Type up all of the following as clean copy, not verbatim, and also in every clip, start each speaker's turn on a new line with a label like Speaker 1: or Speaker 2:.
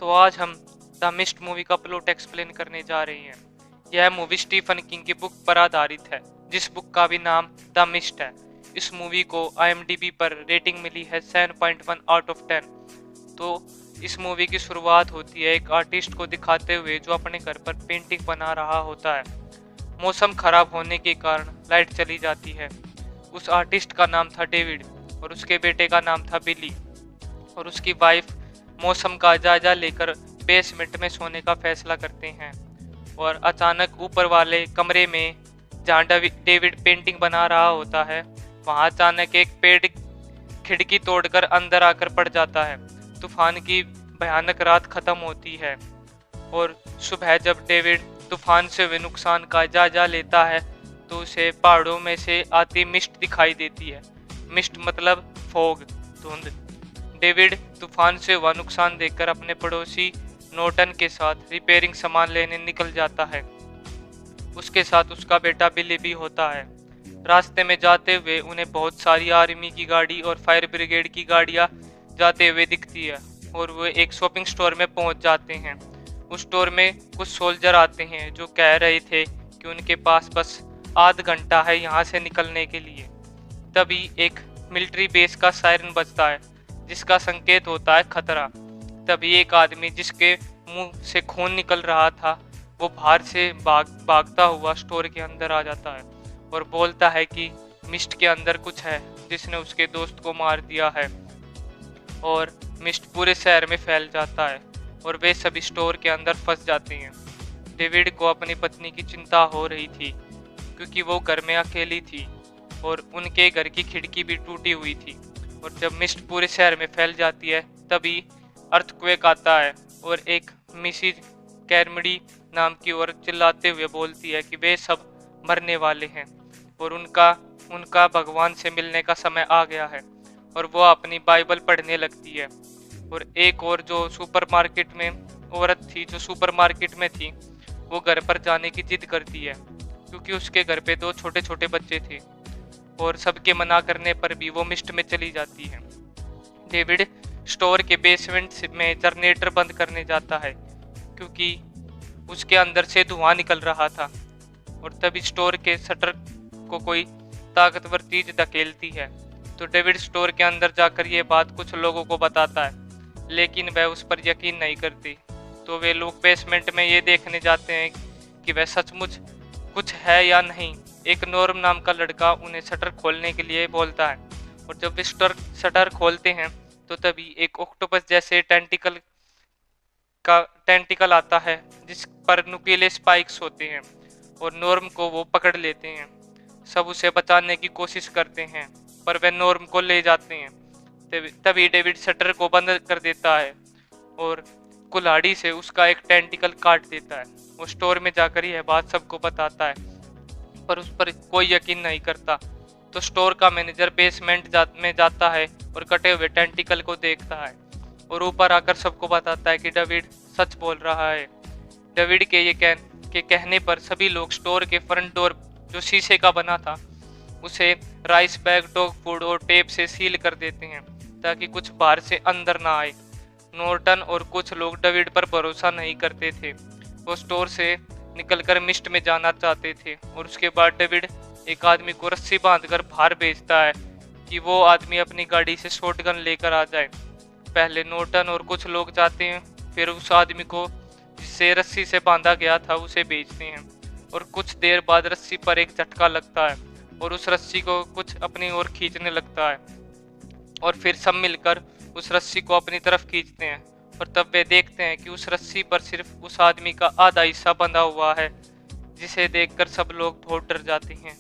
Speaker 1: तो आज हम द मिस्ट मूवी का प्लॉट एक्सप्लेन करने जा रहे हैं। यह मूवी स्टीफन किंग की बुक पर आधारित है, जिस बुक का भी नाम द मिस्ट है। इस मूवी को IMDb पर रेटिंग मिली है 7.1 आउट ऑफ 10। तो इस मूवी की शुरुआत होती है एक आर्टिस्ट को दिखाते हुए जो अपने घर पर पेंटिंग बना रहा होता है। मौसम खराब होने के कारण लाइट चली जाती है। उस आर्टिस्ट का नाम था डेविड और उसके बेटे का नाम था बिली, और उसकी वाइफ मौसम का जायजा लेकर बेसमेंट में सोने का फैसला करते हैं। और अचानक ऊपर वाले कमरे में जहाँ डेविड पेंटिंग बना रहा होता है, वहाँ अचानक एक पेड़ खिड़की तोड़कर अंदर आकर पड़ जाता है। तूफान की भयानक रात खत्म होती है और सुबह जब डेविड तूफान से हुए नुकसान का जायजा लेता है तो उसे पहाड़ों में से आती मिस्ट दिखाई देती है। मिस्ट मतलब फॉग, धुंध। डेविड तूफान से हुआ नुकसान देखकर अपने पड़ोसी नोर्टन के साथ रिपेयरिंग सामान लेने निकल जाता है। उसके साथ उसका बेटा बिली भी होता है। रास्ते में जाते हुए उन्हें बहुत सारी आर्मी की गाड़ी और फायर ब्रिगेड की गाड़ियां जाते हुए दिखती है और वो एक शॉपिंग स्टोर में पहुंच जाते हैं। उस स्टोर में कुछ सोल्जर आते हैं जो कह रहे थे कि उनके पास बस आध घंटा है यहाँ से निकलने के लिए। तभी एक मिलिट्री बेस का सायरन बजता है जिसका संकेत होता है खतरा। तभी एक आदमी जिसके मुंह से खून निकल रहा था वो बाहर से भागता हुआ स्टोर के अंदर आ जाता है और बोलता है कि मिस्ट के अंदर कुछ है जिसने उसके दोस्त को मार दिया है। और मिस्ट पूरे शहर में फैल जाता है और वे सभी स्टोर के अंदर फंस जाते हैं। डेविड को अपनी पत्नी की चिंता हो रही थी क्योंकि वो घर में अकेली थी और उनके घर की खिड़की भी टूटी हुई थी। और जब मिस्ट पूरे शहर में फैल जाती है तभी अर्थक्वेक आता है और एक मिसिज कैरमडी नाम की औरत चिल्लाते हुए बोलती है कि वे सब मरने वाले हैं और उनका भगवान से मिलने का समय आ गया है। और वो अपनी बाइबल पढ़ने लगती है। और एक और जो सुपरमार्केट में औरत थी जो सुपरमार्केट में थी, वो घर पर जाने की जिद करती है क्योंकि उसके घर पे 2 छोटे छोटे बच्चे थे और सबके मना करने पर भी वो मिस्ट में चली जाती है। डेविड स्टोर के बेसमेंट में जनरेटर बंद करने जाता है क्योंकि उसके अंदर से धुआं निकल रहा था। और तभी स्टोर के शटर को कोई ताकतवर चीज धकेलती है। तो डेविड स्टोर के अंदर जाकर ये बात कुछ लोगों को बताता है, लेकिन वह उस पर यकीन नहीं करती। तो वे लोग बेसमेंट में ये देखने जाते हैं कि वह सचमुच कुछ है या नहीं। एक नॉर्म नाम का लड़का उन्हें शटर खोलने के लिए बोलता है और जब वे शटर खोलते हैं तो तभी एक ऑक्टोपस जैसे टेंटिकल आता है जिस पर नुकीले स्पाइक्स होते हैं और नॉर्म को वो पकड़ लेते हैं। सब उसे बचाने की कोशिश करते हैं पर वे नॉर्म को ले जाते हैं। तभी डेविड शटर को बंद कर देता है और कुल्हाड़ी से उसका एक टेंटिकल काट देता है। वो स्टोर में जाकर यह बात सबको बताता है पर उस पर कोई यकीन नहीं करता। तो स्टोर का मैनेजर बेसमेंट में जाता है और कटे हुए टेंटिकल को देखता है और ऊपर आकर सबको बताता है कि डेविड सच बोल रहा है। डेविड के कहने पर सभी लोग स्टोर के फ्रंट डोर जो शीशे का बना था उसे राइस बैग, डॉग फूड और टेप से सील कर देते हैं ताकि कुछ बाहर से अंदर ना आए। नॉर्टन और कुछ लोग डेविड पर भरोसा नहीं करते थे। वो स्टोर से निकलकर मिस्ट में जाना चाहते थे और उसके बाद डेविड एक आदमी को रस्सी बांधकर बाहर भेजता है कि वो आदमी अपनी गाड़ी से शॉटगन लेकर आ जाए। पहले नॉर्टन और कुछ लोग जाते हैं, फिर उस आदमी को जिससे रस्सी से बांधा गया था उसे भेजते हैं और कुछ देर बाद रस्सी पर एक झटका लगता है और उस रस्सी को कुछ अपनी ओर खींचने लगता है और फिर सब मिलकर उस रस्सी को अपनी तरफ खींचते हैं और तब वे देखते हैं कि उस रस्सी पर सिर्फ उस आदमी का आधा हिस्सा बंधा हुआ है, जिसे देखकर सब लोग बहुत डर जाते हैं।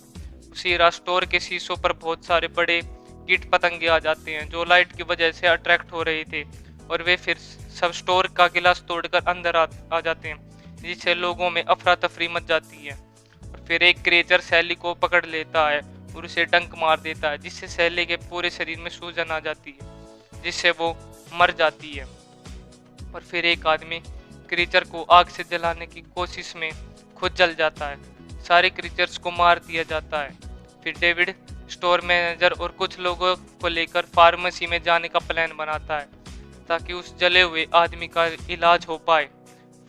Speaker 1: उसी स्टोर के शीशों पर बहुत सारे बड़े कीट पतंगे आ जाते हैं जो लाइट की वजह से अट्रैक्ट हो रहे थे और वे फिर सब स्टोर का गिलास तोड़कर अंदर आ जाते हैं, जिससे लोगों में अफरा तफरी मच जाती है। और फिर एक क्रेचर सैली को पकड़ लेता है और उसे डंक मार देता है, जिससे सैली के पूरे शरीर में सूजन आ जाती है, जिससे वो मर जाती है। और फिर एक आदमी क्रीचर को आग से जलाने की कोशिश में खुद जल जाता है। सारे क्रीचर्स को मार दिया जाता है। फिर डेविड स्टोर मैनेजर और कुछ लोगों को लेकर फार्मेसी में जाने का प्लान बनाता है। ताकि उस जले हुए आदमी का इलाज हो पाए।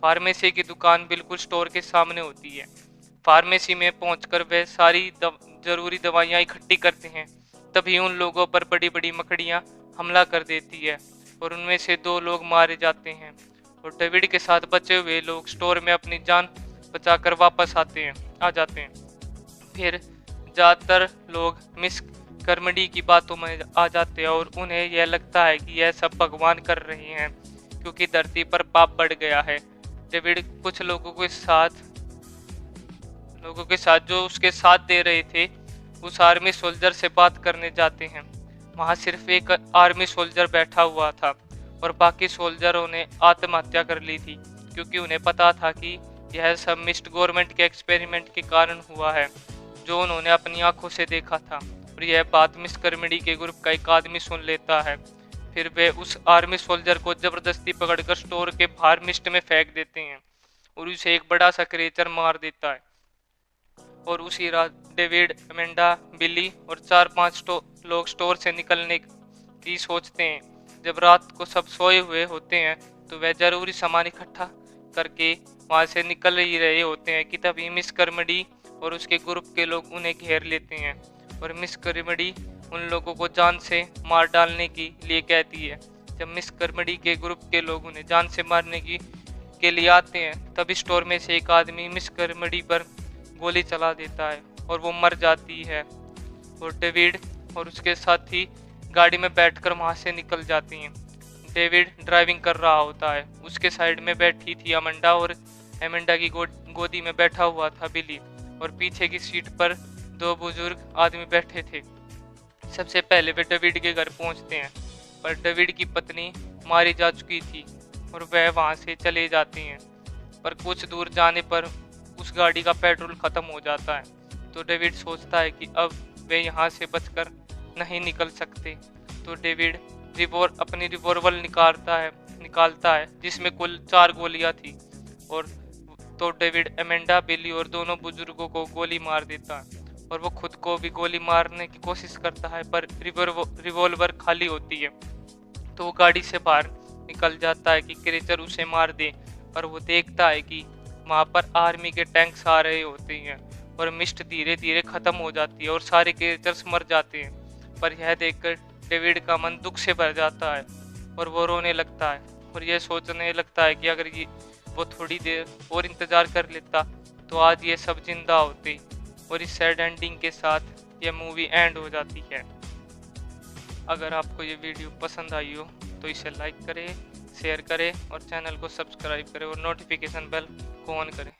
Speaker 1: फार्मेसी की दुकान बिल्कुल स्टोर के सामने होती है। फार्मेसी में पहुंचकर वे सारी जरूरी दवाइयां इकट्ठी करते हैं। तभी उन लोगों पर बड़ी बड़ी मकड़ियां हमला कर देती है और उनमें से 2 लोग मारे जाते हैं और डेविड के साथ बचे हुए लोग स्टोर में अपनी जान बचाकर वापस आ जाते हैं। फिर ज्यादातर लोग मिस कर्मडी की बातों में आ जाते हैं और उन्हें यह लगता है कि यह सब भगवान कर रहे हैं क्योंकि धरती पर पाप बढ़ गया है। डेविड कुछ लोगों के साथ जो उसके साथ दे रहे थे उस आर्मी सोल्जर से बात करने जाते हैं। वहां सिर्फ एक आर्मी सोल्जर बैठा हुआ था और बाकी सोल्जरों ने आत्महत्या कर ली थी क्योंकि उन्हें पता था कि यह सब मिस्ट गवर्नमेंट के एक्सपेरिमेंट के कारण हुआ है जो उन्होंने अपनी आंखों से देखा था। और यह बात मिस कर्मडी के ग्रुप का एक आदमी सुन लेता है। फिर वे उस आर्मी सोल्जर को जबरदस्ती पकड़कर स्टोर के बाहर मिस्ट में फेंक देते हैं और उसे एक बड़ा सा क्रिएचर मार देता है। और उसी रात डेविड, अमेंडा, बिली और 4-5 लोग स्टोर से निकलने की सोचते हैं। जब रात को सब सोए हुए होते हैं तो वह जरूरी सामान इकट्ठा करके वहां से निकल ही रहे होते हैं कि तभी मिस कर्मडी और उसके ग्रुप के लोग उन्हें घेर लेते हैं और मिस कर्मडी उन लोगों को जान से मार डालने के लिए कहती है। जब मिस कर्मडी के ग्रुप के लोग उन्हें जान से मारने के लिए आते हैं तभी स्टोर में से एक आदमी मिस कर्मडी पर गोली चला देता है और वो मर जाती है और डेविड और उसके साथी गाड़ी में बैठकर वहां से निकल जाती हैं। डेविड ड्राइविंग कर रहा होता है। उसके साइड में बैठी थी अमेंडा और अमेंडा की गोदी में बैठा हुआ था बिली और पीछे की सीट पर 2 बुजुर्ग आदमी बैठे थे। सबसे पहले वे डेविड के घर पहुंचते हैं पर डेविड की पत्नी मारी जा चुकी थी और वह वहां से चले जाती हैं। पर कुछ दूर जाने पर उस गाड़ी का पेट्रोल खत्म हो जाता है तो डेविड सोचता है कि अब वे यहाँ से बचकर नहीं निकल सकते। तो डेविड अपनी रिवॉल्वर निकालता है जिसमें कुल 4 गोलियां थी और तो डेविड अमेंडा, बिली और दोनों बुजुर्गों को गोली मार देता है और वो खुद को भी गोली मारने की कोशिश करता है पर रिवॉल्वर खाली होती है। तो वो गाड़ी से बाहर निकल जाता है कि क्रीचर उसे मार दे पर वो देखता है कि वहां पर आर्मी के टैंक्स आ रहे होते हैं और मिस्ट धीरे धीरे खत्म हो जाती है और सारे क्रीचर्स मर जाते हैं। पर यह देखकर डेविड का मन दुख से भर जाता है और वो रोने लगता है और यह सोचने लगता है कि अगर वो थोड़ी देर और इंतजार कर लेता तो आज ये सब जिंदा होते। और इस सैड एंडिंग के साथ यह मूवी एंड हो जाती है। अगर आपको ये वीडियो पसंद आई हो तो इसे लाइक करें, शेयर करें और चैनल को सब्सक्राइब करें और नोटिफिकेशन बेल को ऑन करें।